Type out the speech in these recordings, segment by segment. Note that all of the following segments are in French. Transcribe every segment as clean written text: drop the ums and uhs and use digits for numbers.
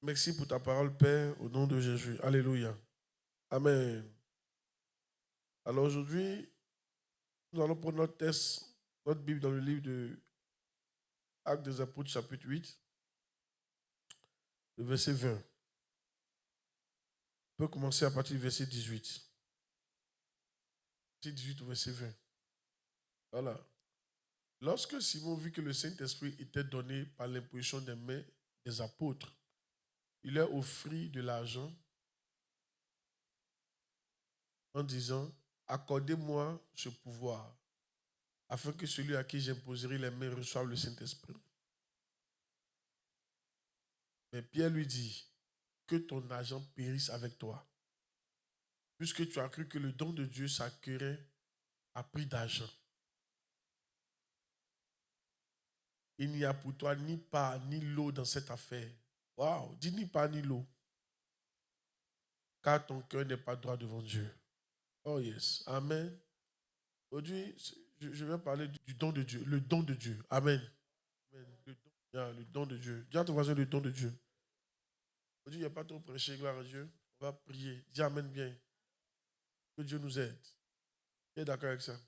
Merci pour ta parole, Père, au nom de Jésus. Alléluia. Amen. Alors aujourd'hui, nous allons prendre notre texte, notre Bible dans le livre de Actes des Apôtres, chapitre 8, le verset 20. On peut commencer à partir du verset 18. Verset 18 au verset 20. Voilà. Lorsque Simon vit que le Saint-Esprit était donné par l'imposition des mains des apôtres, il leur offrit de l'argent en disant, accordez-moi ce pouvoir, afin que celui à qui j'imposerai les mains reçoive le Saint-Esprit. Mais Pierre lui dit, que ton argent périsse avec toi, puisque tu as cru que le don de Dieu s'acquérait à prix d'argent. Il n'y a pour toi ni part ni lot dans cette affaire. Waouh, dis ni part ni lot. Car ton cœur n'est pas droit devant Dieu. Oh yes, amen. Aujourd'hui, je vais parler du don de Dieu, le don de Dieu. Amen. Amen. Le don de Dieu. Dis à ton voisin le don de Dieu. Aujourd'hui, il n'y a pas trop prêché, gloire à Dieu. On va prier. Dis amen bien. Que Dieu nous aide. Tu es d'accord avec ça?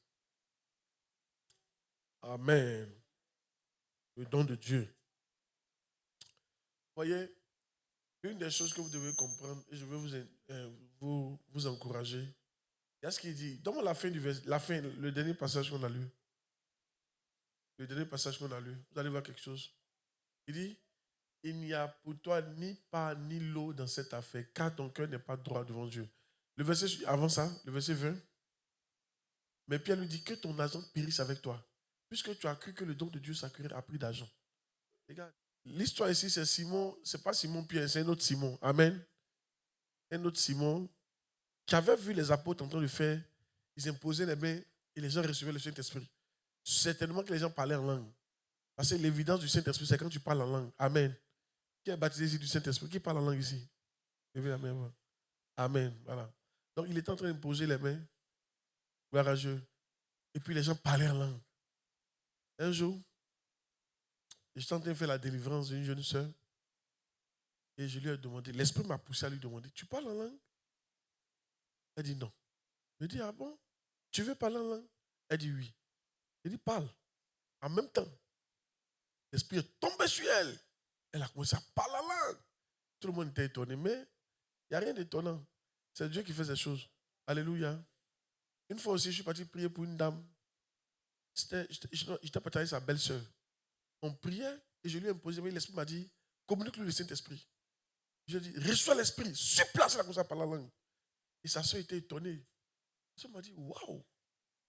Amen. Le don de Dieu. Voyez, une des choses que vous devez comprendre, et je veux vous encourager, il y a ce qu'il dit. Donne-moi la fin du verset, le dernier passage qu'on a lu. Le dernier passage qu'on a lu. Vous allez voir quelque chose. Il dit, il n'y a pour toi ni part ni lot dans cette affaire, car ton cœur n'est pas droit devant Dieu. Le verset avant ça, le verset 20. Mais Pierre lui dit que ton argent périsse avec toi, puisque tu as cru que le don de Dieu s'acquérait à prix d'argent. Les gars, l'histoire ici, c'est Simon, c'est pas Simon Pierre, c'est un autre Simon. Amen. Un autre Simon qui avait vu les apôtres en train de faire, ils imposaient les mains et les gens recevaient le Saint-Esprit. Certainement que les gens parlaient en langue. Parce que l'évidence du Saint-Esprit, c'est quand tu parles en langue. Amen. Qui est baptisé ici du Saint-Esprit? Qui parle en langue ici? Levez la main. Amen. Voilà. Donc, il était en train d'imposer les mains. Gloire à Dieu. Et puis, les gens parlaient en langue. Un jour, j'étais en train de faire la délivrance d'une jeune sœur. Et je lui ai demandé, l'Esprit m'a poussé à lui demander, tu parles en langue? Elle dit non. Je dis, ah bon? Tu veux parler en langue? Elle dit oui. Je dis, parle. En même temps, l'Esprit est tombé sur elle. Elle a commencé à parler en langue. Tout le monde était étonné, mais il n'y a rien d'étonnant. C'est Dieu qui fait ces choses. Alléluia. Une fois aussi, je suis parti prier pour une dame. J'étais parti avec sa belle-sœur. On priait et je lui ai imposé, mais l'Esprit m'a dit, communique-lui le Saint-Esprit. Je lui ai dit, reçois l'Esprit, sur place, elle a commencé à parler en langue. Et sa soeur était étonnée. Elle m'a dit, waouh,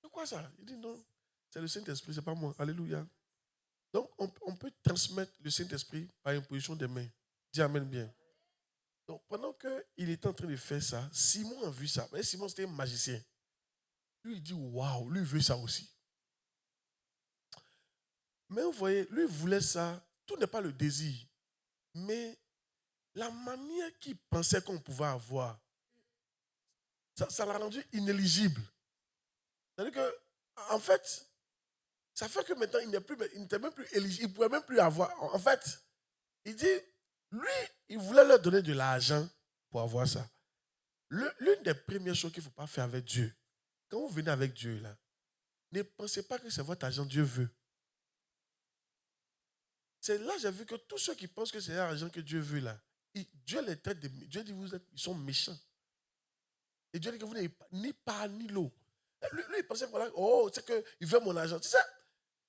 c'est quoi ça? Il dit, non, c'est le Saint-Esprit, c'est pas moi. Alléluia. Donc, on peut transmettre le Saint-Esprit par imposition des mains. Dis amen bien. Donc, pendant qu'il était en train de faire ça, Simon a vu ça. Mais Simon, c'était un magicien. Lui, il dit, waouh, lui, il veut ça aussi. Mais vous voyez, lui, il voulait ça. Tout n'est pas le désir. Mais la manière qu'il pensait qu'on pouvait avoir, ça l'a rendu inéligible. C'est-à-dire que, en fait, ça fait que maintenant, il n'était même plus éligible. Il ne pouvait même plus avoir. En fait, il dit, lui, il voulait leur donner de l'argent pour avoir ça. L'une des premières choses qu'il ne faut pas faire avec Dieu, quand vous venez avec Dieu, là, ne pensez pas que c'est votre argent Dieu veut. C'est là que j'ai vu que tous ceux qui pensent que c'est l'argent que Dieu veut, là, Dieu les traite Dieu dit, ils sont méchants. Et Dieu dit que vous n'avez ni part ni l'eau. Lui, il pensait, voilà, oh, c'est qu'il veut mon argent. C'est ça.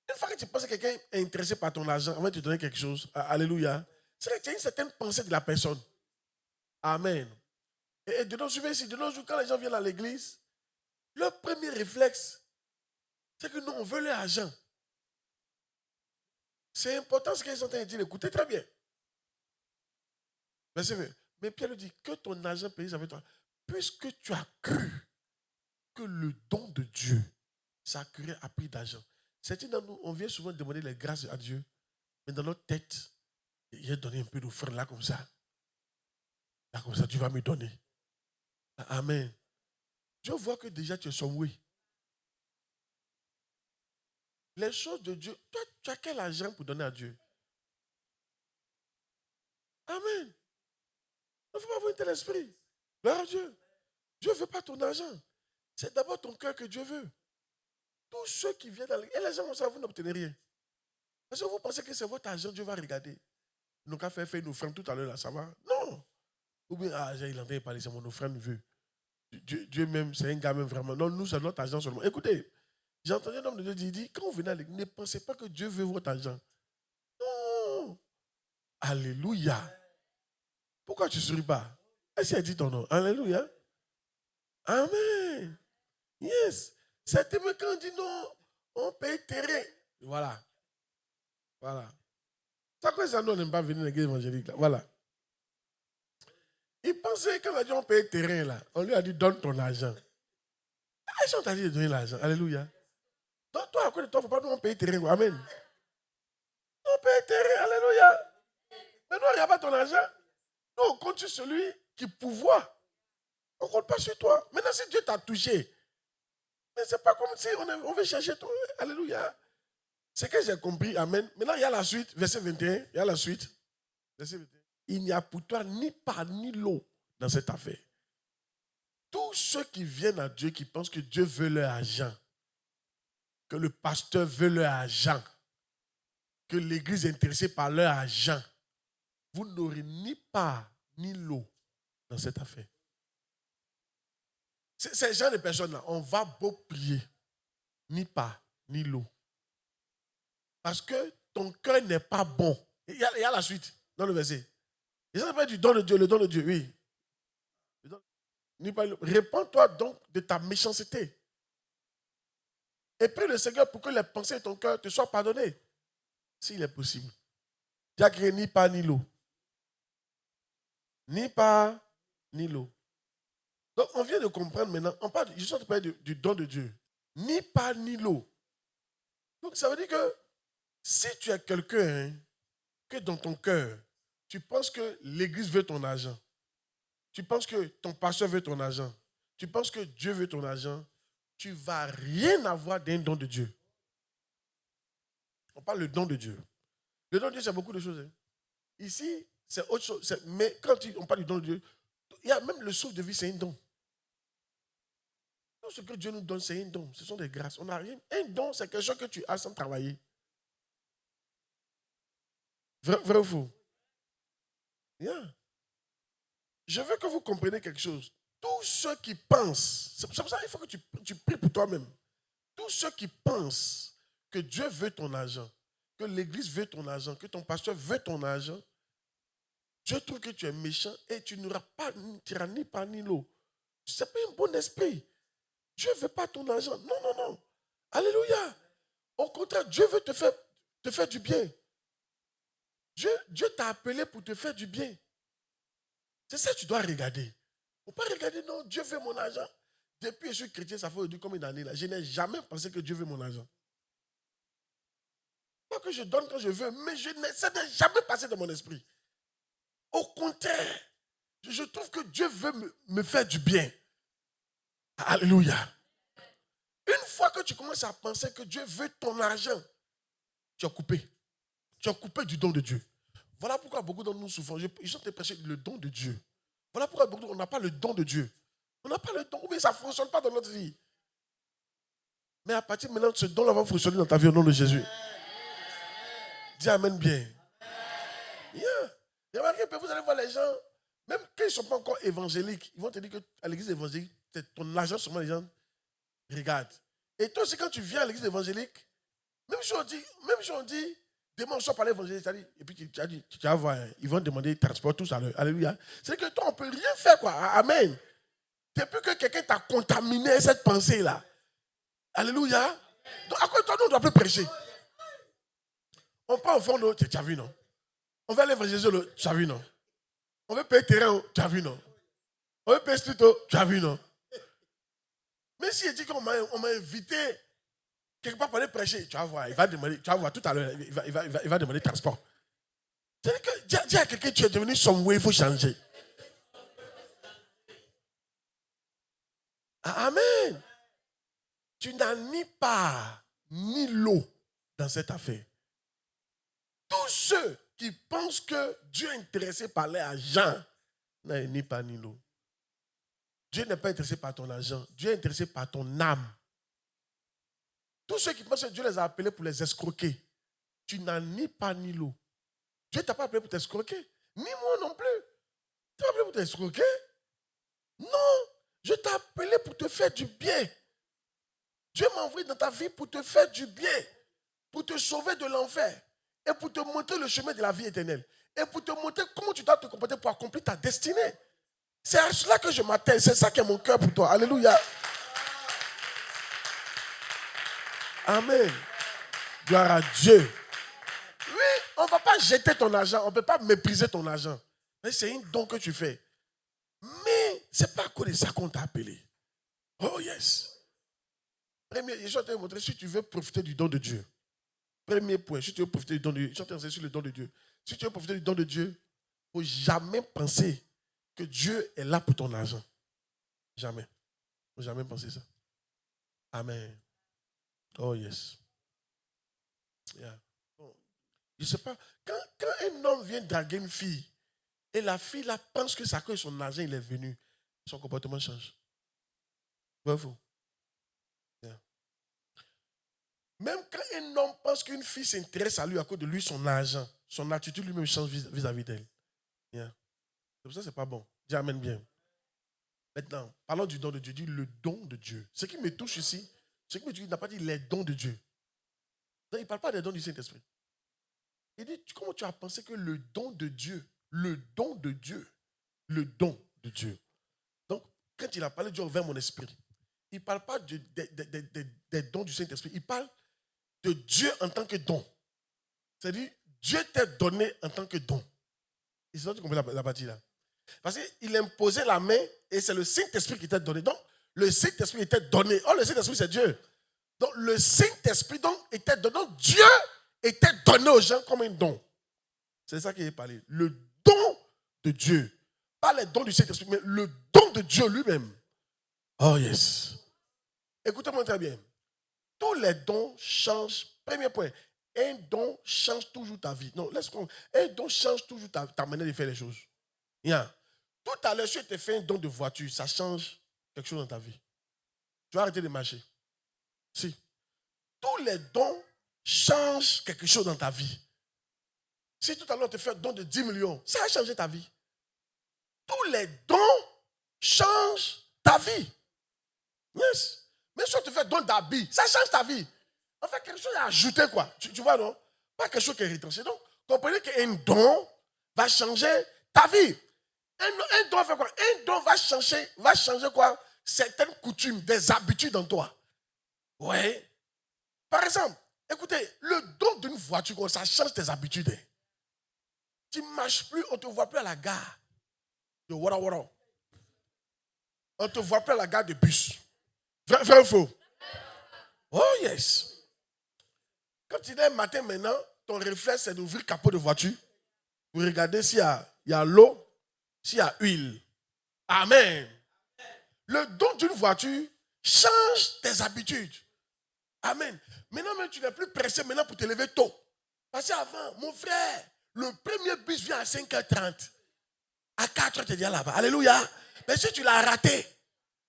Une fois que tu penses que quelqu'un est intéressé par ton argent, avant de te donner quelque chose, alléluia, c'est que tu as une certaine pensée de la personne. Amen. Et de nos jours, ici, de nos jours, quand les gens viennent à l'église, leur premier réflexe, c'est que nous, on veut l'argent. C'est important ce qu'ils sont en train de dire. Écoutez très bien. Mais Pierre lui dit que ton argent périsse avec toi, puisque tu as cru que le don de Dieu s'acquérait à prix d'argent. Certains d'entre nous, on vient souvent demander les grâces à Dieu, mais dans notre tête, il a donné un peu d'offrande là comme ça. Là comme ça, tu vas me donner. Amen. Dieu voit que déjà tu es sommé. Les choses de Dieu, toi, tu as quel argent pour donner à Dieu? Amen. Il ne faut pas avoir un tel esprit. Gloire à Dieu. Dieu ne veut pas ton argent. C'est d'abord ton cœur que Dieu veut. Tous ceux qui viennent dans l'église, et les gens vont savoir, vous n'obtenez rien. Parce que vous pensez que c'est votre argent, Dieu va regarder. Nous avons fait une offrande tout à l'heure, là, ça va? Non. Ou bien, il entend parler, c'est mon offrande veut. Dieu même, c'est un gars même vraiment. Non, nous, c'est notre argent seulement. Écoutez, j'ai entendu un homme de Dieu dire, quand vous venez à l'église, ne pensez pas que Dieu veut votre argent. Non. Alléluia. Pourquoi tu ne souris pas? Est-ce qu'elle dit ton nom? Alléluia. Amen. Yes. C'est même quand on dit non, on paye terrain. Voilà. Voilà. C'est quoi ça, nous, on n'aime pas venir à l'église évangélique, là. Voilà. Il pensait quand on a dit on paye terrain, là, on lui a dit donne ton argent. Est-ce qu'on t'a dit de donner l'argent? Alléluia. Donc, toi, à côté de toi, il ne faut pas nous payer terrain. Amen. On paye terrain. Alléluia. Mais nous, on n'a pas ton argent. Nous, on compte sur celui qui pouvoir. On ne compte pas sur toi. Maintenant, si Dieu t'a touché, mais ce n'est pas comme si on veut chercher toi. Alléluia. C'est que j'ai compris. Amen. Maintenant, il y a la suite. Verset 21. Il y a la suite. Verset 21. Il n'y a pour toi ni pas ni l'eau dans cette affaire. Tous ceux qui viennent à Dieu, qui pensent que Dieu veut leur argent, que le pasteur veut leur argent, que l'église est intéressée par leur argent, vous n'aurez ni part ni l'eau dans cette affaire. Ces gens de personnes-là, on va beau prier, ni part ni l'eau. Parce que ton cœur n'est pas bon. Il y a la suite dans le verset. Il s'appelle du don de Dieu, le don de Dieu, oui. Répands-toi donc de ta méchanceté. Et prie le Seigneur pour que les pensées de ton cœur te soient pardonnées. S'il est possible. Tu as créé ni pas ni l'eau. Ni pas ni l'eau. Donc on vient de comprendre maintenant. On parle, je suis en train de parler du don de Dieu. Ni pas ni l'eau. Donc ça veut dire que si tu es quelqu'un que dans ton cœur, tu penses que l'église veut ton argent, tu penses que ton pasteur veut ton argent, tu penses que Dieu veut ton argent, tu ne vas rien avoir d'un don de Dieu. On parle du don de Dieu. Le don de Dieu, c'est beaucoup de choses. Hein. Ici, c'est autre chose. Mais quand on parle du don de Dieu, il y a même le souffle de vie, c'est un don. Tout ce que Dieu nous donne, c'est un don. Ce sont des grâces. On n'a rien. Un don, c'est quelque chose que tu as sans travailler. Vrai ou faux? Yeah. Je veux que vous compreniez quelque chose. Tous ceux qui pensent, c'est pour ça qu'il faut que tu pries pour toi-même. Tous ceux qui pensent que Dieu veut ton argent, que l'église veut ton argent, que ton pasteur veut ton argent, Dieu trouve que tu es méchant et tu n'auras pas ni pain ni l'eau. Ce n'est pas un bon esprit. Dieu ne veut pas ton argent. Non, non, non. Alléluia. Au contraire, Dieu veut te faire du bien. Dieu t'a appelé pour te faire du bien. C'est ça que tu dois regarder. Il ne faut pas regarder, non, Dieu veut mon argent. Depuis que je suis chrétien, ça fait aujourd'hui combien d'années là, je n'ai jamais pensé que Dieu veut mon argent. Pas que je donne quand je veux, mais ça n'est jamais passé dans mon esprit. Au contraire, je trouve que Dieu veut me faire du bien. Alléluia. Une fois que tu commences à penser que Dieu veut ton argent, tu as coupé. Tu as coupé du don de Dieu. Voilà pourquoi beaucoup d'entre nous souffrent. Ils sont prêcher le don de Dieu. Voilà pourquoi beaucoup on n'a pas le don de Dieu. On n'a pas le don, mais ça ne fonctionne pas dans notre vie. Mais à partir de maintenant, ce don-là va fonctionner dans ta vie au nom de Jésus. Dis amen bien. Yeah. Remarquez, vous allez voir les gens, même quand ils ne sont pas encore évangéliques, ils vont te dire qu'à l'église évangélique, c'est ton argent seulement les gens regardent. Et toi aussi, quand tu viens à l'église évangélique, même si on dit, demain on sort par l'évangélique, et puis tu vas voir, ils vont demander transport tous à l'heure. Alléluia. C'est que toi, on ne peut rien faire, quoi. Amen. Depuis que quelqu'un t'a contaminé cette pensée-là. Alléluia. Donc, à quoi toi, nous, on ne doit plus prêcher. On part au fond, tu as vu, non? On va aller évangéliser, tu as vu, non? On veut payer terrain, tu as vu, non? On veut payer studio, tu as vu, non? Mais si il dit qu'on m'a invité quelque part pour aller prêcher, tu vas voir, il va demander, tu vas voir tout à l'heure, il va demander transport. C'est-à-dire que dis à quelqu'un, tu es devenu somewhere, il faut changer. Amen. Tu n'as ni part ni l'eau dans cette affaire. Tous ceux qui pensent que Dieu est intéressé par l'argent, Ni pas ni l'eau. Dieu n'est pas intéressé par ton argent. Dieu est intéressé par ton âme. Tous ceux qui pensent que Dieu les a appelés pour les escroquer, tu n'as ni pas ni l'eau. Dieu ne t'a pas appelé pour t'escroquer. Ni moi non plus. Tu m'as appelé pour t'escroquer? Non. Je t'ai appelé pour te faire du bien. Dieu m'a envoyé dans ta vie pour te faire du bien. Pour te sauver de l'enfer. Et pour te montrer le chemin de la vie éternelle. Et pour te montrer comment tu dois te comporter pour accomplir ta destinée. C'est à cela que je m'attelle. C'est ça qui est mon cœur pour toi. Alléluia. Amen. Gloire à Dieu. Oui, on ne va pas jeter ton argent. On ne peut pas mépriser ton argent. Mais c'est un don que tu fais. Mais ce n'est pas à cause de ça qu'on t'a appelé. Oh yes. Premier, je vais te montrer si tu veux profiter du don de Dieu. Premier point, si tu veux profiter du don de Dieu, je vais te montrer sur le don de Dieu. Si tu veux profiter du don de Dieu, il ne faut jamais penser que Dieu est là pour ton argent. Jamais. Il ne faut jamais penser ça. Amen. Oh yes. Yeah. Bon. Je ne sais pas, quand un homme vient draguer une fille, et la fille là pense que c'est à cause de son argent il est venu, son comportement change. Bravo. Yeah. Même quand un homme pense qu'une fille s'intéresse à lui à cause de lui, son argent, son attitude lui-même change vis-à-vis d'elle. Yeah. C'est pour ça que ce n'est pas bon. Dis amen bien. Maintenant, parlons du don de Dieu. Dis le don de Dieu. Ce qui me touche ici, ce qui me touche, il n'a pas dit les dons de Dieu. Donc, il ne parle pas des dons du Saint-Esprit. Il dit, comment tu as pensé que le don de Dieu, le don de Dieu. Donc, quand il a parlé de Dieu envers mon esprit, il ne parle pas des dons du Saint-Esprit. Il parle de Dieu en tant que don. C'est-à-dire, Dieu t'a donné en tant que don. Et c'est ça que tu comprends la partie là. Parce qu'il imposait la main et c'est le Saint-Esprit qui t'a donné. Donc, le Saint-Esprit était donné. Oh, le Saint-Esprit, c'est Dieu. Donc, le Saint-Esprit donc, était donné. Donc, Dieu était donné aux gens comme un don. C'est ça qu'il est parlé. Le don de Dieu. Pas les dons du Saint-Esprit, mais le don de Dieu lui-même. Oh, yes. Écoutez-moi très bien. Tous les dons changent. Premier point. Un don change toujours ta vie. Non, laisse-moi. Un don change toujours ta manière de faire les choses. Yeah. Tout à l'heure, si tu te fais un don de voiture, ça change quelque chose dans ta vie. Tu vas arrêter de marcher. Si. Tous les dons changent quelque chose dans ta vie. Si tout à l'heure, on te fait un don de 10 millions, ça a changé ta vie. Tous les dons changent ta vie. Yes. Mais si on te fait un don d'habits, ça change ta vie. En fait, quelque chose à ajouter, quoi. Tu vois, non? Pas quelque chose qui est retranché. Donc, comprenez qu'un don va changer ta vie. Un don fait quoi? Un don va changer quoi? Certaines coutumes, des habitudes en toi. Oui. Par exemple, écoutez, le don d'une voiture, ça change tes habitudes. Tu ne marches plus, on ne te voit plus à la gare de Wara Wara. On ne te voit plus à la gare de bus. Vrai ou faux? Oh yes. Quand tu es un matin maintenant, ton réflexe c'est d'ouvrir le capot de voiture pour regarder s'il y a l'eau, s'il y a huile. Amen. Le don d'une voiture change tes habitudes. Amen. Maintenant, même, tu n'es plus pressé maintenant pour te lever tôt. Parce qu'avant, mon frère, le premier bus vient à 5h30. À 4h, tu es déjà là-bas. Alléluia. Mais si tu l'as raté,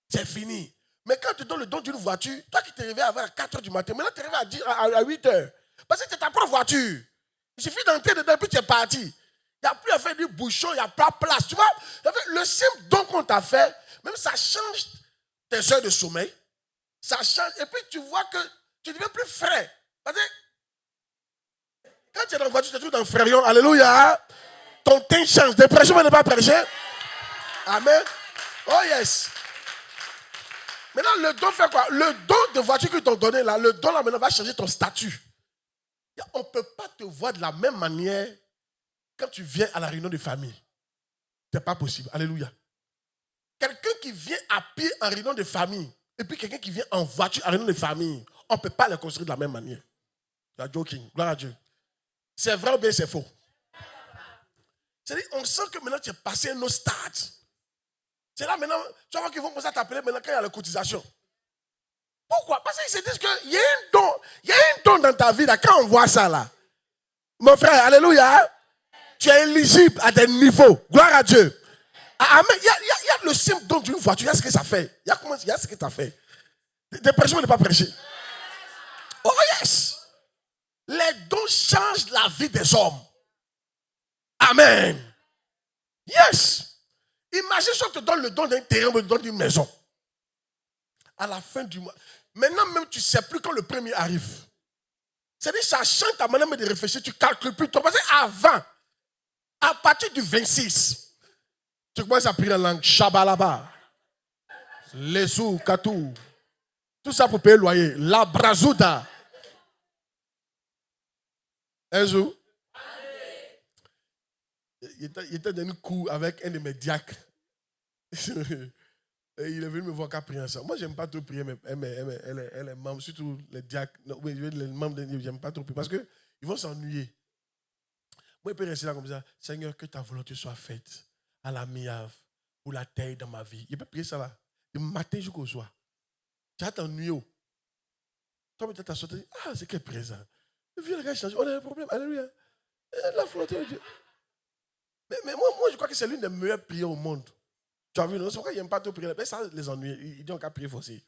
c'est fini. Mais quand tu donnes le don d'une voiture, toi qui t'es réveillé à 4h du matin, maintenant tu es réveillé à 8h. Parce que c'est ta propre voiture. Il suffit d'entrer dedans et puis tu es parti. Il n'y a plus à faire du bouchon, il n'y a pas de place. Tu vois, le simple don qu'on t'a fait, même ça change tes heures de sommeil. Ça change. Et puis tu vois que tu deviens plus frais. Parce que quand tu es dans la voiture, tu es toujours dans le frérion. Alléluia. Ton teint change. De prêcher, mais ne pas prêcher. Amen. Oh yes. Maintenant, le don fait quoi? Le don de voiture qu'ils t'ont donné là, le don là maintenant va changer ton statut. On ne peut pas te voir de la même manière quand tu viens à la réunion de famille. Ce n'est pas possible. Alléluia. Quelqu'un qui vient à pied en réunion de famille et puis quelqu'un qui vient en voiture en réunion de famille, on ne peut pas les construire de la même manière. You are joking. Gloire à Dieu. C'est vrai ou bien c'est faux? C'est-à-dire, on sent que maintenant tu es passé à un autre stade. C'est là maintenant, tu vas voir qu'ils vont commencer à t'appeler maintenant quand il y a la cotisation. Pourquoi? Parce qu'ils se disent qu'il y a un don. Il y a un don dans ta vie là. Quand on voit ça là, mon frère, alléluia, tu es éligible à des niveaux. Gloire à Dieu. Amen. Il y a le simple don d'une voiture. Il y a ce que ça fait. Il y a ce que ça fait. De prêcher ou de ne pas prêcher. Oh yes. Les dons changent la vie des hommes. Amen. Yes. Imagine si on te donne le don d'un terrain ou le don d'une maison. À la fin du mois. Maintenant même, tu ne sais plus quand le premier arrive. C'est-à-dire, ça change ta manière de réfléchir. Tu ne calcules plus. Parce qu'avant, à partir du 26, tu commences à prier en langue. Shabalaba. Lesou, Katou. Tout ça pour payer le loyer. La Brazouda. Un jour, il était dans un coup avec un de mes diacres. Et il est venu me voir qu'à prier ensemble. Moi, je n'aime pas trop prier, mais elle est membre, surtout les diacres. Non, oui, les membres, je n'aime pas trop prier parce qu'ils vont s'ennuyer. Moi, il peut rester là comme ça. Seigneur, que ta volonté soit faite à la miave pour la terre dans ma vie. Il peut prier ça là, du matin jusqu'au soir. Tu vas t'ennuyer. Toi, peut-être tu as sauté. Ah, c'est quel présent. Viens, le gars, change. On a un problème. Alléluia. La volonté de Dieu. Mais moi, je crois que c'est l'une des meilleures prières au monde. Tu as vu, non? C'est pourquoi il n'aime pas trop prier. Mais ça les ennuie. Il dit, on va prier forcé.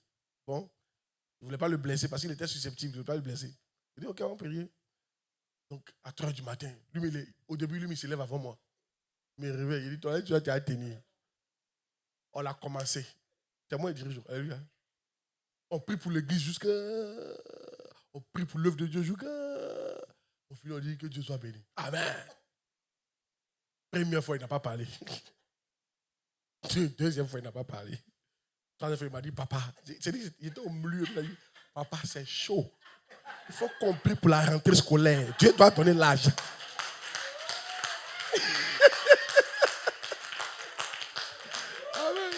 Bon. Il ne voulait pas le blesser parce qu'il était susceptible. Il ne voulait pas le blesser. Il dit, ok, on va prier. Donc, à 3h du matin, au début, lui, il se lève avant moi. Il me réveille. Il dit, toi, tu vas te tenir. On a commencé. C'est moi qui dirige. Alléluia. On prie pour l'église jusqu'à... On prie pour l'œuvre de Dieu jusqu'à... Au final, on dit que Dieu soit béni. Amen. Première fois, il n'a pas parlé. Deuxième fois, il n'a pas parlé. Troisième fois, il m'a dit, papa. Il était au milieu. Il m'a dit, papa, c'est chaud. Il faut qu'on prie pour la rentrée scolaire. Dieu doit donner l'argent. Amen.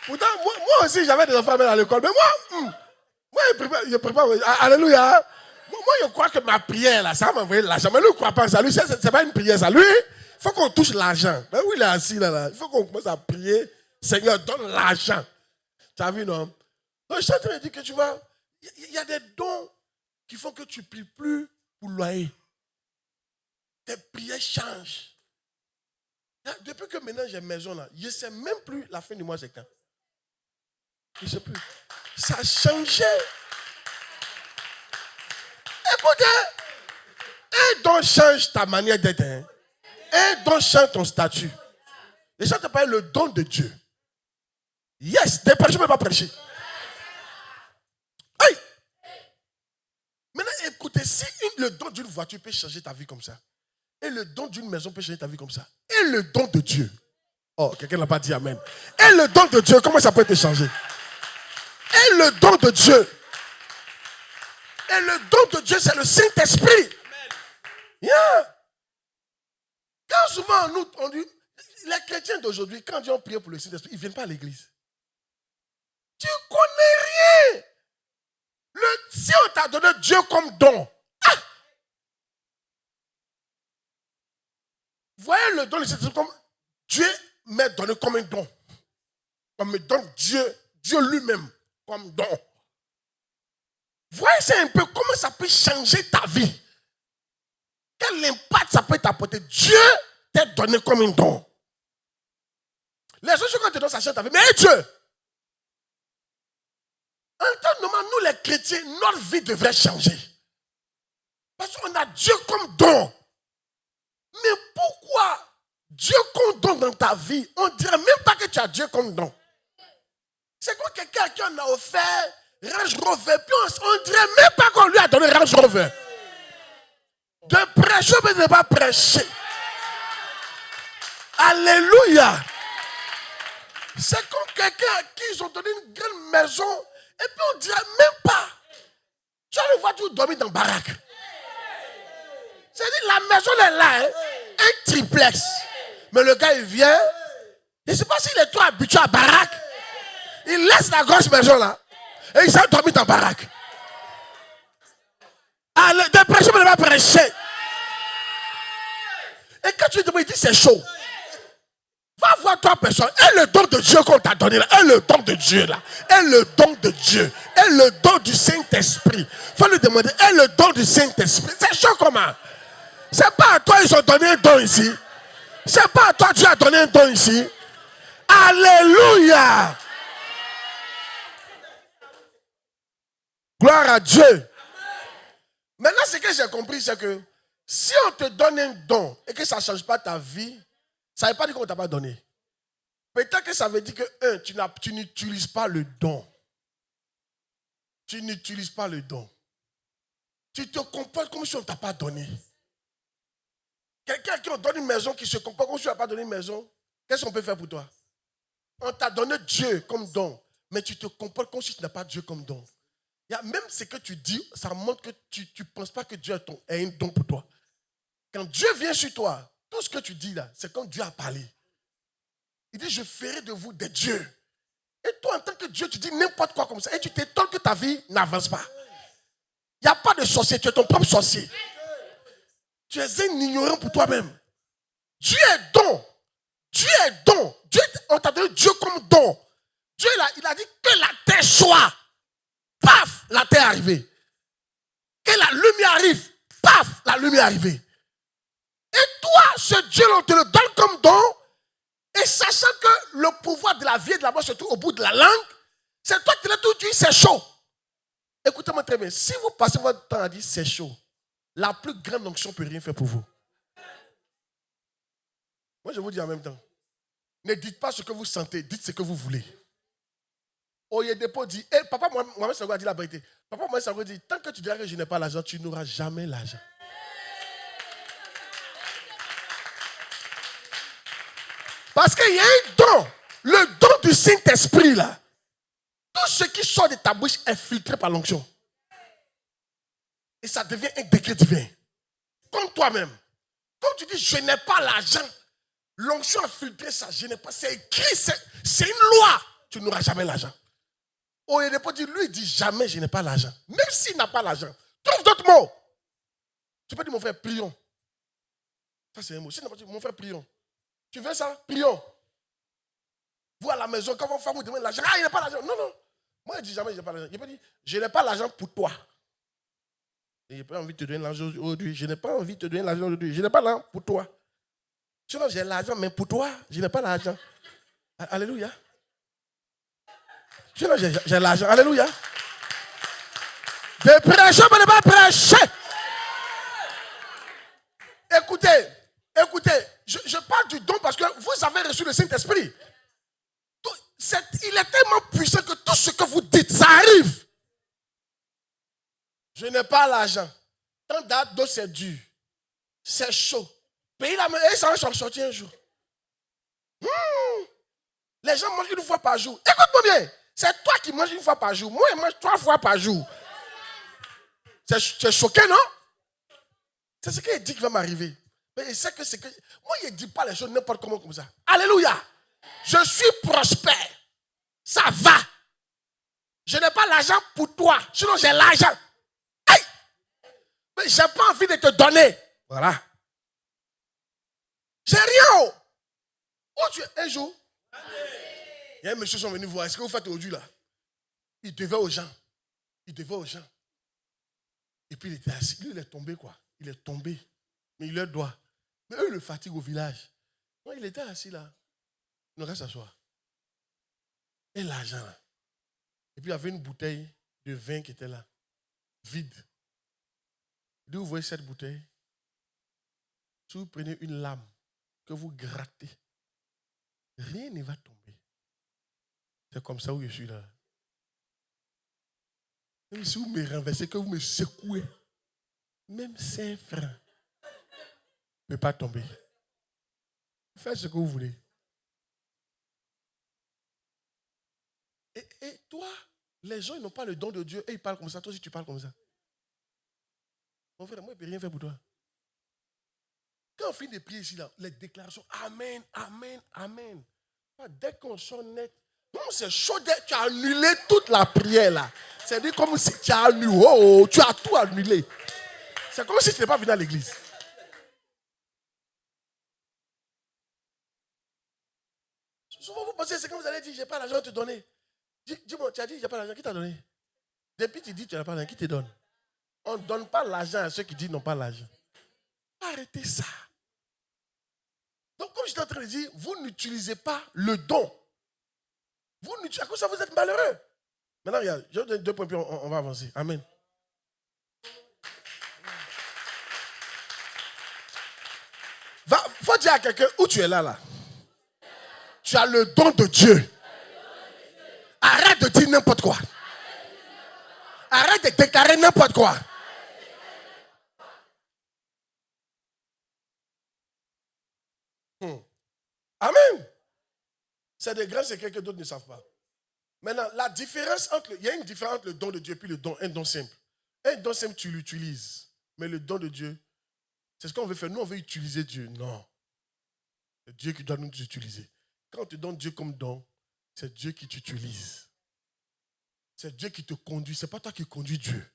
Pourtant, moi aussi, j'avais des enfants à l'école. Mais moi, je prépare. Alléluia. Moi, je crois que ma prière, là, ça m'a envoyé l'argent. Mais lui, il ne croit pas ça. Lui, ce n'est pas une prière, ça. Lui, il faut qu'on touche l'argent. Ben oui, il est assis là. Il faut qu'on commence à prier. Seigneur, donne l'argent. Tu as vu, non? Donc, je suis en train de dire que tu vois, il y a des dons qui font que tu ne pries plus pour loyer. Tes prières changent. Depuis que maintenant j'ai maison là, je ne sais même plus la fin du mois c'est quand. Je ne sais plus. Ça a changé. Écoutez, un don change ta manière d'être. Un don change ton statut. Les gens te parlent le don de Dieu. Yes, des prêches, je ne peux pas prêcher. Hey! Maintenant, écoutez, si le don d'une voiture peut changer ta vie comme ça, et le don d'une maison peut changer ta vie comme ça, et le don de Dieu, oh, quelqu'un n'a pas dit amen. Et le don de Dieu, comment ça peut te changer? Et le don de Dieu. Et le don de Dieu, c'est le Saint-Esprit. Yeah. Quand souvent, on dit, les chrétiens d'aujourd'hui, quand ils ont prié pour le Saint-Esprit, ils ne viennent pas à l'église. Tu ne connais rien. Si on t'a donné Dieu comme don, voyez le don, c'est comme Dieu m'a donné comme un don. On me donne Dieu lui-même comme don. Voyez, c'est un peu comment ça peut changer ta vie. Quel impact ça peut t'apporter. Dieu t'a donné comme un don. Les autres choses qu'on te donne, ça change ta vie. Mais Dieu, en tant que nous les chrétiens, notre vie devrait changer. Parce qu'on a Dieu comme don. Mais pourquoi Dieu comme don dans ta vie, on ne dirait même pas que tu as Dieu comme don. C'est comme quelqu'un qui en a offert Range Rover, puis on ne dirait même pas qu'on lui a donné Range Rover. De prêcher, mais de ne pas prêcher. Alléluia. C'est comme quelqu'un à qui ils ont donné une grande maison, et puis on ne dirait même pas. Tu as une voiture dormir dans la baraque. C'est-à-dire la maison est là, hein? Un triplex. Mais le gars il vient, je ne sais pas s'il est trop habitué à baraque. Il laisse la grosse maison là. Et il s'est dormi dans la baraque. Allez, de prêcher, mais ne pas prêcher. Et quand tu lui demandes, il dit c'est chaud. Va voir 3 personnes. Et le don de Dieu qu'on t'a donné là. Et le don de Dieu là. Et le don de Dieu. Et le don du Saint-Esprit. Il faut lui demander. Et le don du Saint-Esprit. C'est chaud comment? C'est pas à toi ils ont donné un don ici. C'est pas à toi Dieu a donné un don ici. Alléluia. Gloire à Dieu. Maintenant, ce que j'ai compris, c'est que si on te donne un don et que ça ne change pas ta vie, ça ne veut pas dire qu'on ne t'a pas donné. Peut-être que ça veut dire que, tu n'utilises pas le don. Tu n'utilises pas le don. Tu te comportes comme si on ne t'a pas donné. Quelqu'un qui on donne une maison, qui se comporte comme si on n'a pas donné une maison, qu'est-ce qu'on peut faire pour toi? On t'a donné Dieu comme don, mais tu te comportes comme si tu n'as pas Dieu comme don. Même ce que tu dis, ça montre que tu ne penses pas que Dieu est un don pour toi. Quand Dieu vient sur toi, tout ce que tu dis là, c'est comme Dieu a parlé. Il dit, je ferai de vous des dieux. Et toi, en tant que Dieu, tu dis n'importe quoi comme ça. Et tu t'étonnes que ta vie n'avance pas. Il n'y a pas de sorcier, tu es ton propre sorcier. Tu es un ignorant pour toi-même. Dieu est don. Dieu est don. On t'a donné Dieu comme don. Dieu, il a dit que la terre soit. Paf, la terre est arrivée. Que la lumière arrive. Paf, la lumière est arrivée. Et toi, ce Dieu, on te le donne comme don. Et sachant que le pouvoir de la vie et de la mort se trouve au bout de la langue, c'est toi qui l'as tout dit, c'est chaud. Écoutez-moi très bien. Si vous passez votre temps à dire c'est chaud, la plus grande onction ne peut rien faire pour vous. Moi, je vous dis en même temps. Ne dites pas ce que vous sentez, dites ce que vous voulez. Oyedepo dit, papa Mohamed Sango a dit la vérité. Papa Mohamed Sango dit, tant que tu diras que je n'ai pas l'argent, tu n'auras jamais l'argent. Parce qu'il y a un don, le don du Saint-Esprit là. Tout ce qui sort de ta bouche est filtré par l'onction. Et ça devient un décret divin. Comme toi-même. Quand tu dis, je n'ai pas l'argent, l'onction a filtré ça, je n'ai pas. C'est écrit, c'est une loi. Tu n'auras jamais l'argent. Oyedepo dit, lui, il dit jamais je n'ai pas l'argent. Même s'il n'a pas l'argent. Trouve d'autres mots. Tu peux dire, mon frère, prions. Ça, c'est un mot. Si n'a pas dit, mon frère, prions. Tu veux ça? Prions. Vous à la maison, quand votre femme vous demande l'argent, il n'a pas l'argent. Non, non. Moi, je dis jamais je n'ai pas l'argent. Il peut dire, je n'ai pas l'argent pour toi. Et je n'ai pas envie de te donner l'argent aujourd'hui. Je n'ai pas envie de te donner l'argent aujourd'hui. Je n'ai pas l'argent pour toi. Sinon, j'ai l'argent, mais pour toi, je n'ai pas l'argent. Alléluia. Sinon, j'ai l'argent. Alléluia. De prêcher, mais ne pas prêcher. Écoutez, je parle du don parce que vous avez reçu le Saint-Esprit. Il est tellement puissant que tout ce que vous dites, ça arrive. Je n'ai pas l'argent. Tant date d'eau, c'est dur. C'est chaud. Payer la main, et ça va sortir un jour. Les gens mangent une fois par jour. Écoute-moi bien. C'est toi qui manges une fois par jour. Moi, je mange 3 fois par jour. C'est choqué, non? C'est ce qu'il dit qui va m'arriver. Mais il sait que c'est que. Moi, il ne dit pas les choses n'importe comment comme ça. Alléluia. Je suis prospère. Ça va. Je n'ai pas l'argent pour toi. Sinon, j'ai l'argent. Aïe! Mais je n'ai pas envie de te donner. Voilà. J'ai rien. Où tu es? Un jour, il y a un monsieur qui sont venus voir. Est-ce que vous faites aujourd'hui là? Il devait aux gens. Et puis il était assis. Lui, il est tombé quoi. Il est tombé. Mais il leur doit. Mais eux, ils le fatiguent au village. Donc, il était assis là. Il n'aurait qu'à s'asseoir. Et l'argent là. Et puis il y avait une bouteille de vin qui était là. Vide. Il dit, vous voyez cette bouteille? Si vous prenez une lame que vous grattez, rien ne va tomber. C'est comme ça où je suis là. Même si vous me renversez, que vous me secouez, même 5 francs ne peut pas tomber. Faites ce que vous voulez. Et toi, les gens ils n'ont pas le don de Dieu et ils parlent comme ça. Toi aussi, tu parles comme ça. Mon frère, moi, je ne peux rien faire pour toi. Quand on finit de prier ici, là, les déclarations, Amen, Amen, Amen. Dès qu'on sonne net, c'est chaud, tu as annulé toute la prière là. C'est dit comme si tu as annulé, tu as tout annulé. C'est comme si tu n'es pas venu à l'église. Souvent vous pensez, c'est comme vous allez dire, j'ai pas l'argent à te donner. Dis-moi, tu as dit, j'ai pas l'argent, qui t'a donné? Depuis tu dis, tu n'as pas l'argent, qui te donne? On ne donne pas l'argent à ceux qui disent n'ont pas l'argent. Arrêtez ça. Donc comme j'étais en train de dire, vous n'utilisez pas le don. À cause de ça, vous êtes malheureux. Maintenant, regarde, je vais donner 2 points, puis on va avancer. Amen. Faut dire à quelqu'un où tu es là. Tu as le don de Dieu. Arrête de dire n'importe quoi. Arrête de déclarer n'importe quoi. Amen. C'est des grands secrets que d'autres ne savent pas. Maintenant, la différence il y a une différence entre le don de Dieu et puis un don simple. Un don simple, tu l'utilises. Mais le don de Dieu, c'est ce qu'on veut faire. Nous, on veut utiliser Dieu. Non. C'est Dieu qui doit nous utiliser. Quand on te donne Dieu comme don, c'est Dieu qui t'utilise. C'est Dieu qui te conduit. Ce n'est pas toi qui conduis Dieu.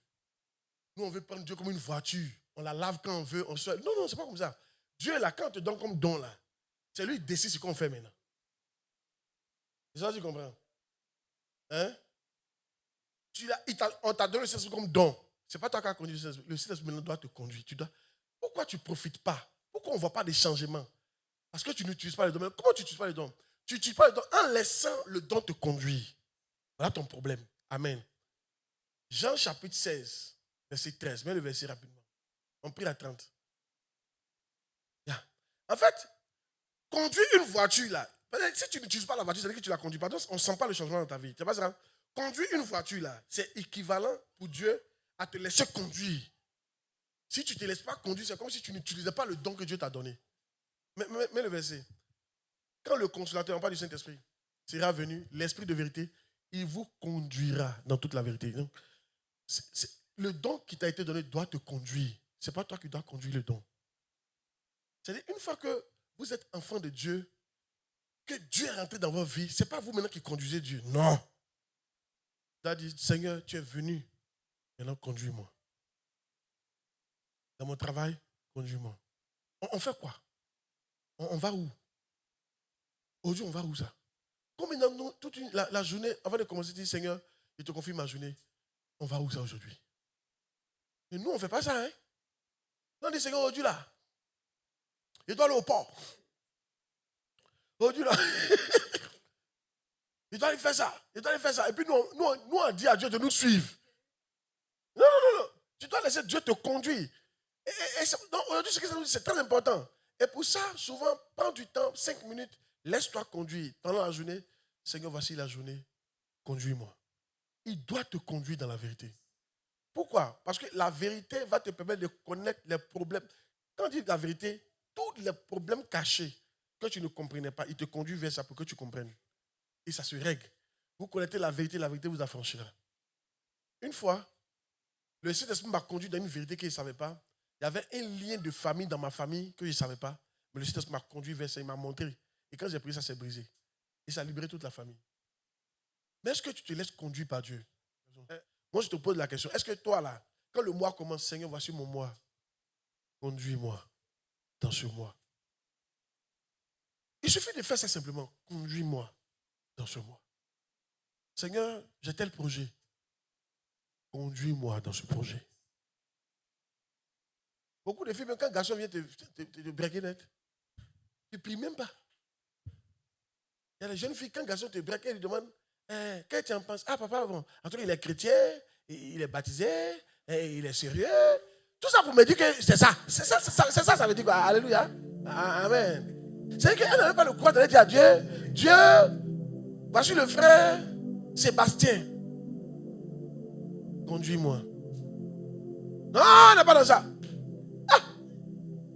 Nous, on veut prendre Dieu comme une voiture. On la lave quand on veut. Non, ce n'est pas comme ça. Dieu, là, quand on te donne comme don, là, c'est lui qui décide ce qu'on fait maintenant. C'est ça que tu comprends? Hein? On t'a donné le Saint-Esprit comme don. Ce n'est pas toi qui as conduit le Saint-Esprit. Le Saint-Esprit maintenant doit te conduire. Pourquoi tu ne profites pas? Pourquoi on ne voit pas des changements? Parce que tu n'utilises pas les dons. Mais comment tu n'utilises pas les dons? Tu n'utilises pas les dons en laissant le don te conduire. Voilà ton problème. Amen. Jean chapitre 16, verset 13. Mets le verset rapidement. On prie la 30. En fait, conduire une voiture là. Si tu n'utilises pas la voiture, c'est-à-dire que tu ne la conduis pas. Donc, on ne sent pas le changement dans ta vie. C'est pas ça? Conduire une voiture là, c'est équivalent pour Dieu à te laisser conduire. Si tu ne te laisses pas conduire, c'est comme si tu n'utilisais pas le don que Dieu t'a donné. Mets le verset. Quand le consolateur, on parle du Saint-Esprit, sera venu, l'Esprit de vérité, il vous conduira dans toute la vérité. Donc, le don qui t'a été donné doit te conduire. Ce n'est pas toi qui dois conduire le don. C'est-à-dire, une fois que vous êtes enfant de Dieu, que Dieu est rentré dans votre vie, ce n'est pas vous maintenant qui conduisez Dieu. Non. Tu as dit, Seigneur, tu es venu. Maintenant, conduis-moi. Dans mon travail, conduis-moi. On fait quoi? On va où? Aujourd'hui, on va où ça? Comme nous, toute la journée, avant de commencer, tu dis, Seigneur, je te confie ma journée. On va où ça aujourd'hui? Et nous, on ne fait pas ça. Hein? On dit, Seigneur, aujourd'hui là, je dois aller au port. Aujourd'hui là, je dois aller faire ça. Je dois aller faire ça. Et puis nous, on dit à Dieu de nous suivre. Non. Tu dois laisser Dieu te conduire. Donc aujourd'hui, c'est très important. Et pour ça, souvent, prends du temps, 5 minutes, laisse-toi conduire. Pendant la journée, Seigneur, voici la journée, conduis-moi. Il doit te conduire dans la vérité. Pourquoi? Parce que la vérité va te permettre de connaître les problèmes. Quand on dit la vérité, tous les problèmes cachés que tu ne comprenais pas, il te conduit vers ça pour que tu comprennes. Et ça se règle. Vous connaissez la vérité vous affranchira. Une fois, le Saint-Esprit m'a conduit dans une vérité qu'il ne savait pas. Il y avait un lien de famille dans ma famille que je ne savais pas. Mais le Saint-Esprit m'a conduit vers ça, il m'a montré. Et quand j'ai pris ça, c'est brisé. Et ça a libéré toute la famille. Mais est-ce que tu te laisses conduire par Dieu? Moi, je te pose la question. Est-ce que toi, là, quand le mois commence, Seigneur, voici mon mois. Conduis-moi dans ce mois. Il suffit de faire ça simplement. Conduis-moi dans ce mois. Seigneur, j'ai tel projet. Conduis-moi dans ce projet. Beaucoup de filles, même quand un garçon vient te braquer net, tu ne pries même pas. Il y a des jeunes filles, quand un garçon te braque, ils lui demandent, qu'est-ce que tu en penses? Ah, papa, bon, en tout cas, il est chrétien, il est baptisé, il est sérieux. Tout ça pour me dire que c'est ça. C'est ça, ça veut dire quoi? Alléluia. Amen. C'est qu'elle n'avait pas le courage d'aller dire à Dieu, Dieu, voici le frère Sébastien. Conduis-moi. Non, on n'est pas dans ça.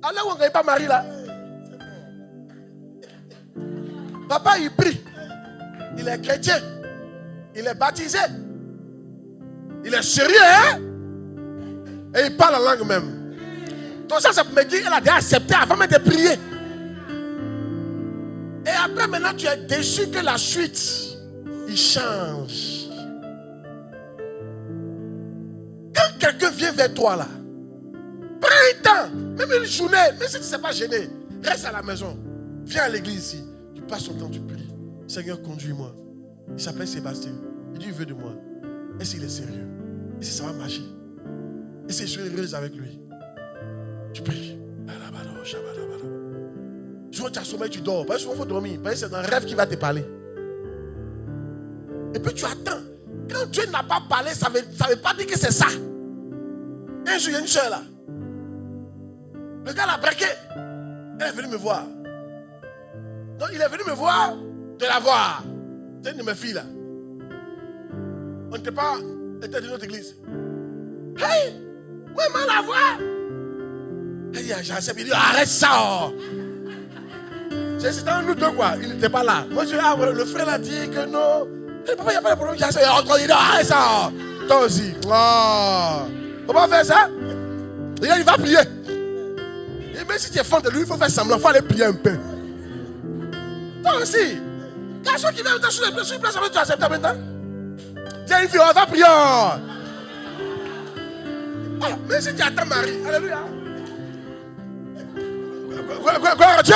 Ah, là où on ne gagne pas Marie, là. Papa, il prie. Il est chrétien. Il est baptisé. Il est sérieux, hein? Et il parle en langue même. Tout ça, ça me dit qu'elle a déjà accepté avant même de prier. Et après, maintenant, tu es déçu que la suite, il change. Quand quelqu'un vient vers toi, là, prends un temps, même une journée, même si tu ne sais pas gêner, reste à la maison. Viens à l'église ici. Tu passes ton temps, tu pries. Seigneur, conduis-moi. Il s'appelle Sébastien. Il dit, il veut de moi. Est-ce qu'il est sérieux? Est-ce que ça va marcher? Est-ce que je suis heureuse avec lui? Tu pries. Souvent, tu as sommeil, tu dors. Parce que souvent, il faut dormir. Parce que c'est dans un rêve qu'il va te parler. Et puis tu attends. Quand Dieu n'a pas parlé, ça veut pas dire que c'est ça. Un jour, il y a une soeur là. Le gars l'a braqué. Elle est venue me voir. Donc il est venu me voir de la voir. C'est une de mes filles là. On n'était pas était dans notre église. Hey! Maman la voix! Elle dit, il dit, arrête ça! Oh. C'était un nous deux quoi, il n'était pas là. Moi je dis, le frère a dit que non. Il dit, papa, il n'y a pas de problème, il dit, arrête ça! Oh. Toi aussi. Oh. Faut pas faire ça? Il va prier. Et même si tu es fan de lui, il faut faire semblant, il faut aller prier un peu. Toi aussi. Garçon qui vient sur les places, tu acceptes maintenant? Tiens une fille, on va prier. Oh, mais si tu attends Marie, alléluia. Gloire à Dieu.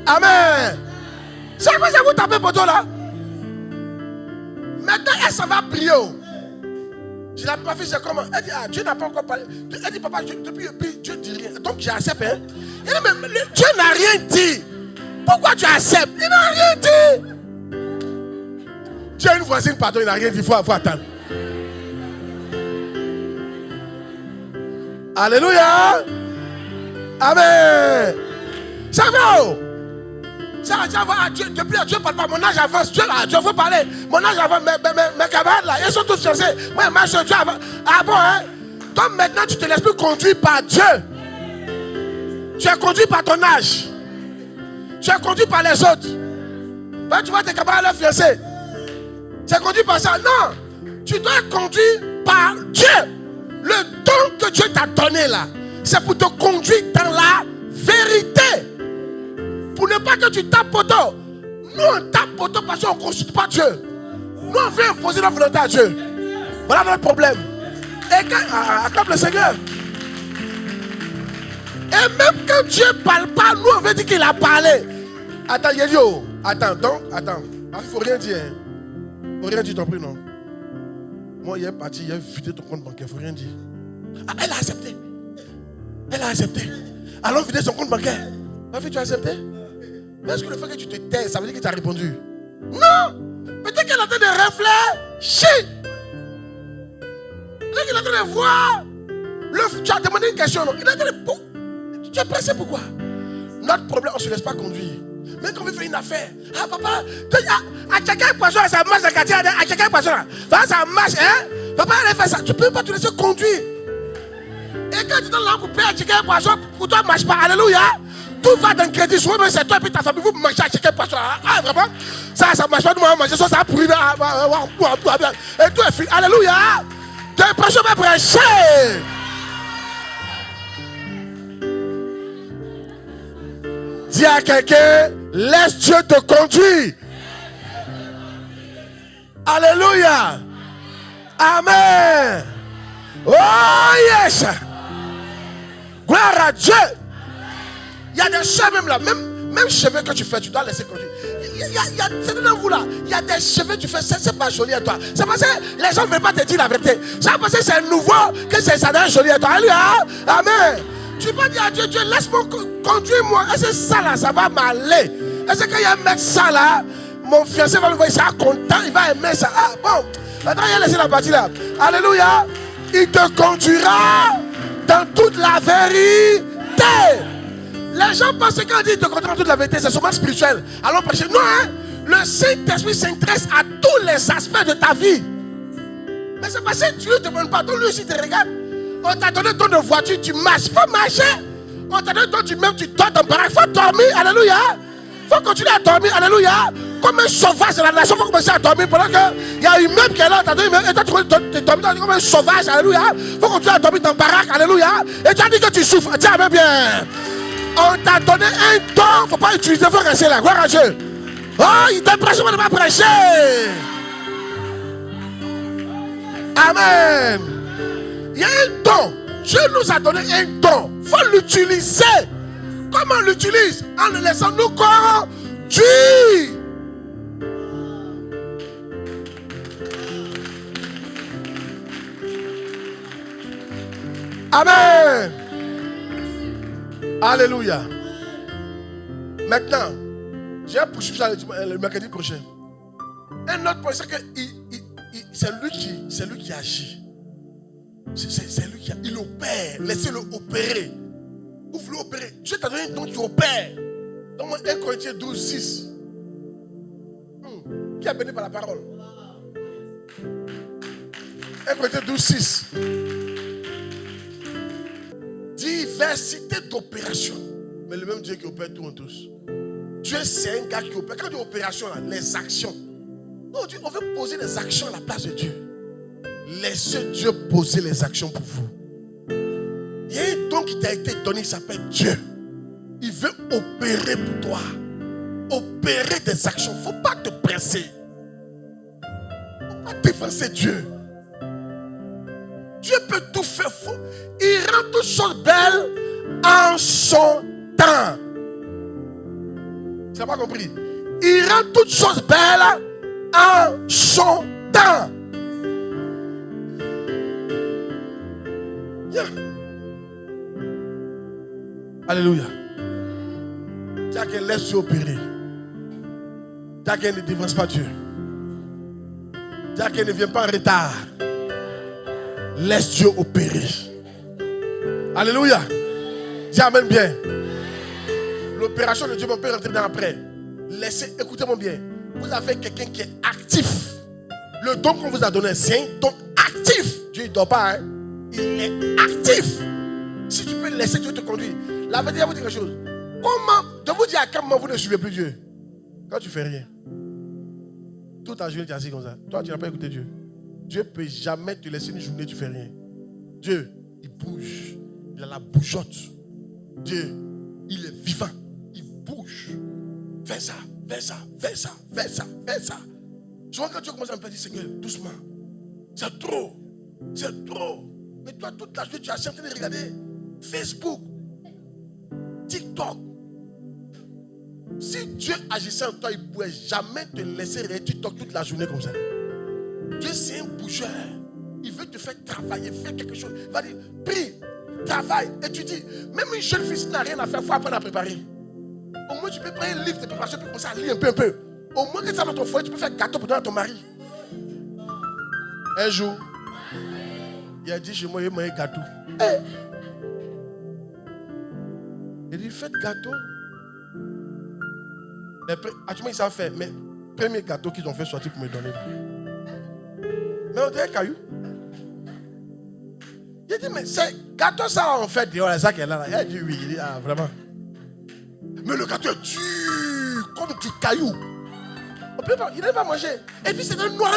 Amen. C'est quoi ça vous tapez pour toi là? Maintenant, elle s'en va prier. Je dis, ma fille, c'est comment? Elle dit, Dieu n'a pas encore parlé. Elle dit, papa, depuis Dieu ne dit rien. Donc j'accepte. Hein? Elle dit, mais Dieu n'a rien dit. Pourquoi tu acceptes? Il n'a rien dit. Tu as une voisine, pardon, il n'a rien dit. Il faut attendre. Alléluia. Amen. Ça va. Ça va. Depuis Dieu ne parle pas. Mon âge avance. Dieu veut parler. Mon âge avance. Mes camarades là, ils sont tous fiancés. Moi, ma soeur, Dieu avance. Ah bon, hein? Donc maintenant, tu ne te laisses plus conduire par Dieu. Tu es conduit par ton âge. Tu es conduit par les autres. Ben, tu vois tes camarades là fiancés. Tu es conduit par ça. Non. Tu dois être conduit par Dieu. Le don que Dieu t'a donné là, c'est pour te conduire dans la vérité. Pour ne pas que tu tapes poteau. Nous on tape poteau parce qu'on ne consulte pas Dieu. Nous on veut imposer notre volonté à Dieu. Voilà notre problème. Et quand, acclame le Seigneur. Et même quand Dieu ne parle pas, nous on veut dire qu'il a parlé. Attends, Yelio. Attends. Il ne faut rien dire. Il ne faut rien dire, t'en prie, non. Moi, il est parti, il a vidé ton compte bancaire, il ne faut rien dire. Ah, elle a accepté. Elle a accepté. Allons vider son compte bancaire. Ma fille, tu as accepté? Mais est-ce que le fait que tu te tais, ça veut dire que tu as répondu? Non! Peut-être qu'elle est en train de réfléchir. Peut-être qu'elle est en train de voir. Tu as demandé une question, non? Il est en train de... Tu es pressé pourquoi? Notre problème, on ne se laisse pas conduire. Même quand on veut faire une affaire. Ah papa, à quelqu'un poisson, ça marche dans le quartier, à quelqu'un poisson, ça marche, hein? Papa, elle fait ça. Tu ne peux pas te laisser conduire. Et quand tu donnes l'envie pour payer à quelqu'un poisson, pour toi, ne marche pas. Alléluia. Tout va dans le crédit. Soit même c'est toi et ta famille, vous mangez à quelqu'un poisson. Ah, vraiment? Ça ne marche pas. Nous, on va manger ça, ça a pourri. Et tout est fini. Alléluia. Tu es poisson, mais prêcher. Dis à quelqu'un, laisse Dieu te conduire. Alléluia. Amen. Oh yes. Gloire à Dieu. Il y a des cheveux même là, même cheveux que tu fais, tu dois laisser conduire. C'est dans vous là, il y a des cheveux que tu fais, c'est pas joli à toi. C'est parce que les gens ne veulent pas te dire la vérité. C'est parce que c'est nouveau que ça devient joli à toi. Alléluia. Amen. Tu peux dire à Dieu, Dieu, laisse-moi conduire moi. Est-ce que ça là, ça va m'aller? Est-ce qu'il y a un mec ça là, mon fiancé va me voir, il sera content, il va aimer ça. Ah bon, maintenant il a laissé la partie là. Alléluia. Il te conduira dans toute la vérité. Les gens pensent que quand il dit il te conduira dans toute la vérité, c'est seulement spirituel. Alors prêcher. Non, hein? Le Saint-Esprit s'intéresse à tous les aspects de ta vie. Mais c'est parce que Dieu ne te demande pas. Donc lui aussi te regarde. On t'a donné ton de voiture, tu marches. Il faut marcher. On t'a donné ton du même, tu dors dans le baraque. Il faut dormir. Alléluia. Il faut continuer à dormir. Alléluia. Comme un sauvage de la nation, il faut commencer à dormir. Pendant qu'il y a une même qui est là, t'as donné une même. Et toi, tu dormir comme un sauvage. Alléluia. Il faut continuer à dormir dans le baraque. Alléluia. Et tu as dit que tu souffres. Tiens, même bien. On t'a donné un don. Il ne faut pas utiliser. Il faut rester là. Gloire à Dieu. Oh, il t'a prêché, mais il ne va pas prêcher. Amen. Il y a un don. Dieu nous a donné un don. Il faut l'utiliser. Comment on l'utilise? En le laissant nous conduire. Amen. Un autre pensait que c'est lui qui agit. C'est lui qui il opère. Laissez-le opérer. Vous voulez opérer. Dieu t'a donné un don qui opère. Dans 1 Corinthiens 12, 6. Qui a béni par la parole? 1 Corinthiens 12, 6. Diversité d'opérations. Mais le même Dieu qui opère tout en tous. Dieu, c'est un gars qui opère. Quand on dit opération, là, les actions. Non, on veut poser les actions à la place de Dieu. Laissez Dieu poser les actions pour vous. Il y a un don qui t'a été donné, il s'appelle Dieu. Il veut opérer pour toi. Opérer des actions. Il ne faut pas te presser. Il ne faut pas défoncer Dieu. Dieu peut tout faire. Il rend toutes choses belles en son temps. Tu n'as pas compris? Il rend toutes choses belles en son temps. Yeah. Alléluia. Dis à qu'elle laisse Dieu opérer. Dis à qu'elle ne dévance pas Dieu. Dis à qu'elle ne vient pas en retard. Laisse Dieu opérer. Alléluia. Dis amen bien. L'opération de Dieu, on peut rentrer dans après. Laissez, écoutez-moi bien. Vous avez quelqu'un qui est actif. Le don qu'on vous a donné, c'est un don actif. Dieu ne dort pas. Hein? Il est actif. Si tu peux laisser Dieu te conduire. La vérité, je vous dire quelque chose. Comment, de vous dire à quel moment vous ne suivez plus Dieu? Quand tu fais rien. Toute ta journée, tu es assis comme ça. Toi, tu n'as pas écouté Dieu. Dieu ne peut jamais te laisser une journée, tu ne fais rien. Dieu, il bouge. Il a la bougeotte. Dieu, il est vivant. Il bouge. Fais ça, fais ça, fais ça, fais ça, fais ça. Souvent quand Dieu commence à me dire, Seigneur, doucement. C'est trop. C'est trop. Mais toi, toute la journée, tu es en train de regarder Facebook, TikTok. Si Dieu agissait en toi, il ne pourrait jamais te laisser regarder TikTok toute la journée comme ça. Dieu, c'est un boucheur. Il veut te faire travailler, faire quelque chose. Il va dire, prie, travaille, étudie. Même une jeune fille qui n'a rien à faire, il faut apprendre à préparer. Au moins, tu peux prendre un livre de préparation pour commencer à lire un peu. Au moins que tu as dans ton foyer, tu peux faire gâteau pour donner à ton mari. Un jour, il a dit chez moi, il m'a un gâteau. Hey. Il dit, faites gâteau. Actuellement, ils savent faire, mais le premier gâteau qu'ils ont fait sortir pour me donner. Mais on dirait un caillou. Il dit, mais c'est gâteau ça en fait, c'est ça qu'elle a là. Elle dit oui, il dit, ah vraiment. Mais le gâteau est dur, comme du caillou. On peut pas, il n'aime pas manger. Et puis c'est un noir.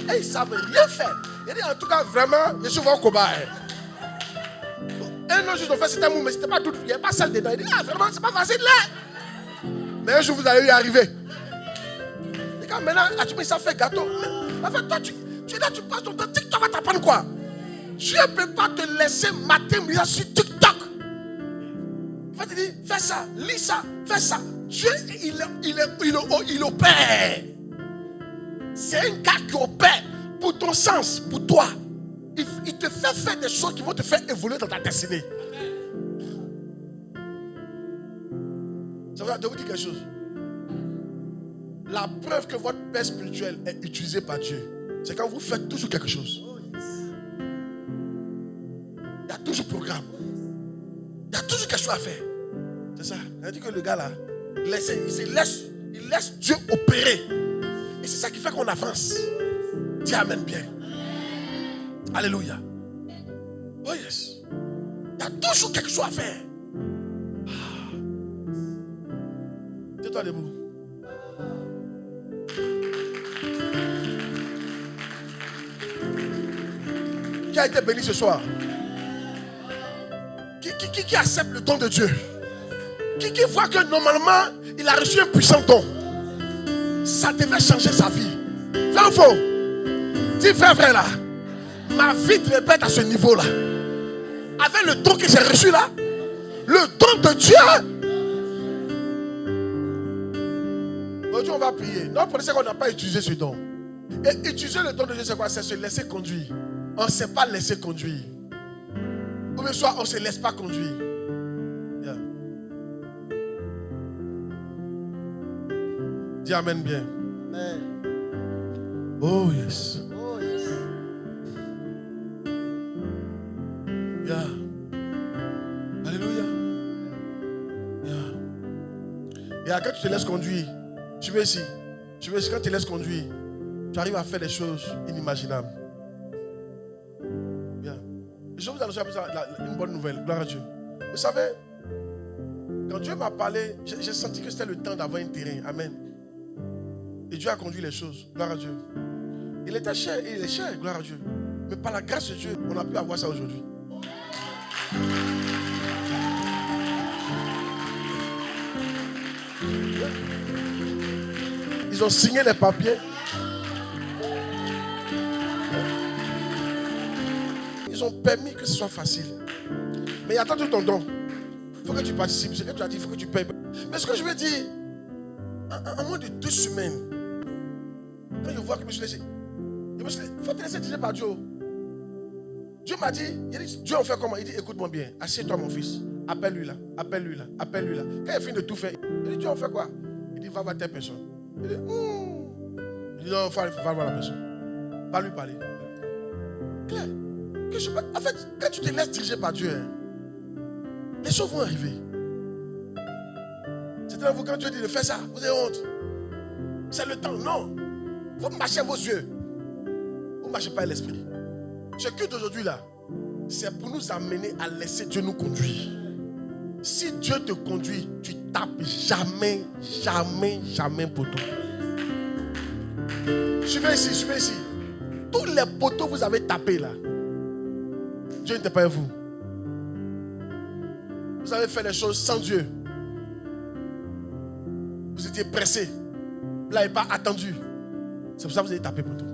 Et ils ne savent rien faire. Il dit, en tout cas, vraiment, je suis souvent au cobaye. Un autre jour, ils ont fait, c'était mou, mais c'était pas tout. Il n'y avait pas celle dedans. Il dit, ah vraiment, c'est pas facile là. Mais un jour, vous allez y arriver. Et quand maintenant, ils savent faire gâteau. En fait, toi, tu passes ton temps, TikTok va t'apprendre quoi? Dieu ne peut pas te laisser mater midi sur TikTok. Il va te dire, fais ça, lis ça, fais ça. Dieu, il opère. C'est un gars qui opère pour ton sens, pour toi. Il te fait faire des choses qui vont te faire évoluer dans ta destinée. Ça va vous dire quelque chose. La preuve que votre père spirituel est utilisé par Dieu, c'est quand vous faites toujours quelque chose. Il y a toujours programme. Il y a toujours quelque chose à faire. C'est ça. Il dit que le gars là, il laisse Dieu opérer. Et c'est ça qui fait qu'on avance. Dis amen bien. Alléluia. Oh yes. Il y a toujours quelque chose à faire. Tais-toi debout. Qui a été béni ce soir? Qui accepte le don de Dieu? Qui voit que normalement il a reçu un puissant don? Ça devait changer sa vie. Vrai ou faux? Dis vrai là. Ma vie répète à ce niveau là. Avec le don que j'ai reçu là, le don de Dieu. Aujourd'hui on va prier. Non, pour ça qu'on n'a pas utilisé ce don. Et utiliser le don de Dieu, c'est quoi? C'est se laisser conduire. On ne s'est pas laissé conduire. Ou bien soit on ne se laisse pas conduire. Yeah. Dis amen bien. Oh yes. Oh yes. Yeah. Alléluia. Yeah. Et quand tu te laisses conduire, tu veux ici. Tu veux ici, quand tu te laisses conduire, tu arrives à faire des choses inimaginables. Bien. Et je vous annonce une bonne nouvelle. Gloire à Dieu. Vous savez, quand Dieu m'a parlé, j'ai senti que c'était le temps d'avoir un terrain. Amen. Et Dieu a conduit les choses. Gloire à Dieu. Il était cher et il est cher. Gloire à Dieu. Mais par la grâce de Dieu, on a pu avoir ça aujourd'hui. Ils ont signé les papiers. Ils ont permis que ce soit facile. Mais il y a tant de ton don. Il faut que tu participes. C'est ce que tu as dit, il faut que tu payes. Mais ce que je veux dire, en moins de 2 semaines, quand je vois que je me suis laissé, il faut te laisser diriger par Dieu. Dieu m'a dit, Dieu on fait comment? Il dit, écoute-moi bien, assieds-toi mon fils. Appelle-lui là, appelle-lui là, appelle-lui là. Quand il finit de tout faire, il dit, Dieu on fait quoi? Il dit, va voir telle personne. Il dit, il dit non, va voir la personne. Va lui parler. Claire. En fait, quand tu te laisses diriger par Dieu, les choses vont arriver. C'est à vous quand Dieu dit de faire ça, vous avez honte. C'est le temps, non. Vous marchez vos yeux. Vous ne marchez pas à l'esprit. Ce culte d'aujourd'hui là, c'est pour nous amener à laisser Dieu nous conduire. Si Dieu te conduit, tu tapes jamais, jamais, jamais poteau. Suivez ici. Tous les poteaux que vous avez tapés là, Dieu n'était pas avec vous. Vous avez fait les choses sans Dieu. Vous étiez pressé. Vous n'avez pas attendu. C'est pour ça que vous avez tapé poteau.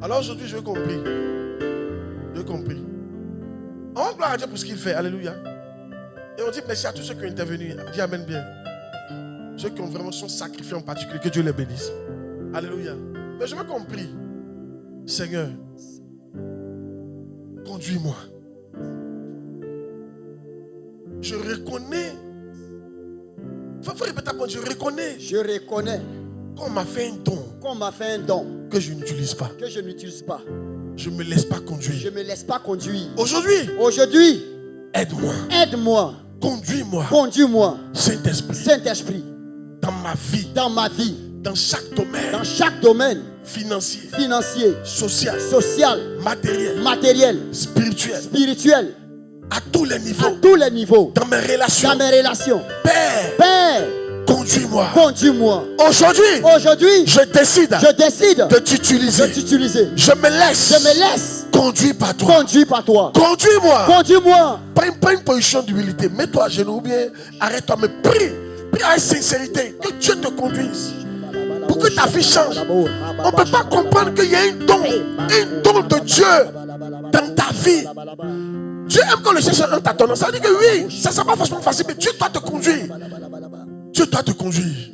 Alors aujourd'hui, je veux compris. Je veux compris. On rend gloire à Dieu pour ce qu'il fait. Alléluia. Et on dit merci à tous ceux qui ont intervenu. Dis amen bien. Ceux qui ont vraiment sont sacrifiés en particulier. Que Dieu les bénisse. Alléluia. Mais je veux compris. Seigneur, conduis-moi. Je reconnais. Faut répéter après. Je reconnais. Je reconnais. Qu'on m'a fait un don. Qu'on m'a fait un don. Que je n'utilise pas. Que je n'utilise pas. Je ne me laisse pas conduire. Je ne me laisse pas conduire. Aujourd'hui, aide-moi. Aide-moi. Conduis-moi. Conduis-moi. Saint-Esprit. Saint-Esprit. Dans ma vie. Dans ma vie. Dans chaque domaine. Dans chaque domaine. Financier. Social. Matériel. Spirituel. À tous les niveaux. Dans mes relations. Père. Conduis-moi. Aujourd'hui, je décide de t'utiliser. Je me laisse conduire par toi. Conduis-moi. Pas une position d'humilité. Mets-toi à genoux ou bien arrête-toi. Mais prie avec sincérité. Que Dieu te conduise. Pour que ta vie change. On ne peut pas comprendre qu'il y a un don de Dieu dans ta vie. Dieu aime qu'on le cherche en tâtonnant. Ça veut dire que oui, ça ne sera pas forcément facile, mais Dieu doit te conduire. Dieu doit te conduire.